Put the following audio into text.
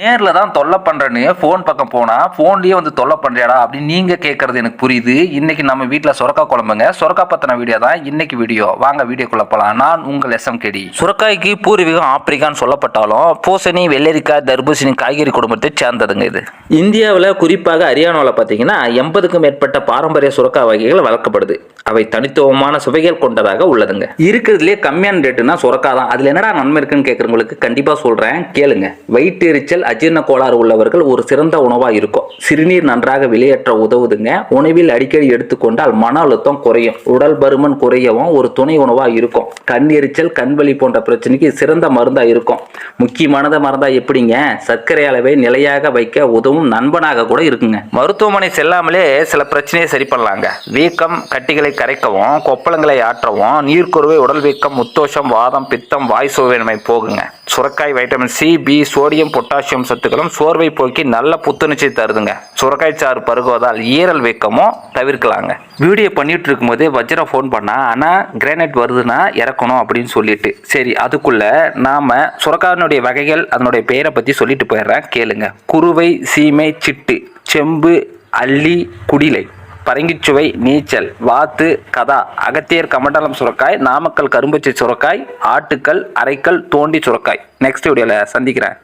நேர்ல தான் தொல்லை பண்றேன்னு ஃபோன் பக்கம் போனா, ஃபோன்லயே வந்து தொல்லை பண்றியாடா அப்படின்னு நீங்க கேட்கறது எனக்கு புரியுது. இன்னைக்கு நம்ம வீட்ல சொரக்கா குழம்புங்க. சொரக்கா பத்தின வீடியோ தான் இன்னைக்கு வீடியோ. வாங்க வீடியோக்குள்ள போலாம். நான் உங்கள் SMKD. சுரக்காய்க்கு பூர்வீகம் ஆப்பிரிக்கான்னு சொல்லப்பட்டாலும், பூசணி, வெள்ளரிக்காய், தர்பூசணி காய்கறி குடும்பத்தை சேர்ந்ததுங்க இது. இந்தியாவில் குறிப்பாக ஹரியானாவில் பார்த்தீங்கன்னா 80க்கும் மேற்பட்ட பாரம்பரிய சுரக்காய் வகைகள் வளர்க்கப்படுது. அவை தனித்துவமான சுவைகள் கொண்டதாக உள்ளதுங்க. இருக்கிறதுலே கம்மியான ரேட்டுனா சுரக்காய் தான். அதுல என்னடா நன்மை இருக்குன்னு கேட்கறவங்களுக்கு கண்டிப்பா சொல்றேன், கேளுங்க. வயிற்று எரிச்சல், அஜீரண கோளாறு உள்ளவர்கள் ஒரு சிறந்த உணவா இருக்கும். சிறுநீர் நன்றாக வெளியேற்ற உதவுதுங்க. உணவில் அடிக்கடி எடுத்துக்கொண்டால் மன அழுத்தம் குறையும், உடல் பருமன் குறையவும் ஒரு துணை உணவா இருக்கும். கண் எரிச்சல், கண்வலி போன்ற பிரச்சனைக்கு சிறந்த மருந்தா இருக்கும். முக்கியமானத மருந்தா எப்படிங்க? சர்க்கரை அளவை நிலையாக வைக்க உதவும் நண்பனாக கூட இருக்குங்க. மருத்துவமனை செல்லாமலே சில பிரச்சனையை சரி பண்ணலாங்க. வீக்கம், கட்டிகளை கரைக்கவும், கொப்பளங்களை ஆற்றவும், நீர்க்குருவை, உடல் வீக்கம், முத்தோஷம், வாதம், பித்தம், வாய் சோர்வின்மை போகுங்க. சுரக்காய் vitamin C, B, sodium, potassium சத்துக்களும் சோர்வை போக்கி நல்ல புத்துணர்ச்சி தருதுங்க. சுரக்காய் சாறு பருகுவதால் ஈரல் வீக்கமும் தவிர்க்கலாங்க. வீடியோ பண்ணிட்டு இருக்கும் போதே வஜ்ரம் ஃபோன் பண்ணா, ஆனா கிரானைட் வருதுன்னா இறக்கணும் அப்படின்னு சொல்லிட்டு, சரி அதுக்குள்ள நாம சுரக்காயினுடைய வகைகள் அதனுடைய பெயரை பத்தி சொல்லிட்டு போயிடுறேன், கேளுங்க. குருவை, சீமை, சிட்டு, செம்பு, அல்லி, குடிலை, பரங்கிச்சுவை, நீச்சல், வாத்து, கதா, அகத்தியர், கமண்டலம் சுரக்காய், நாமக்கல் கரும்புச்சி சுரக்காய், ஆட்டுக்கல், அரைக்கல், தோண்டி சுரக்காய். நெக்ஸ்ட் வீடியோல சந்திக்கிறேன்.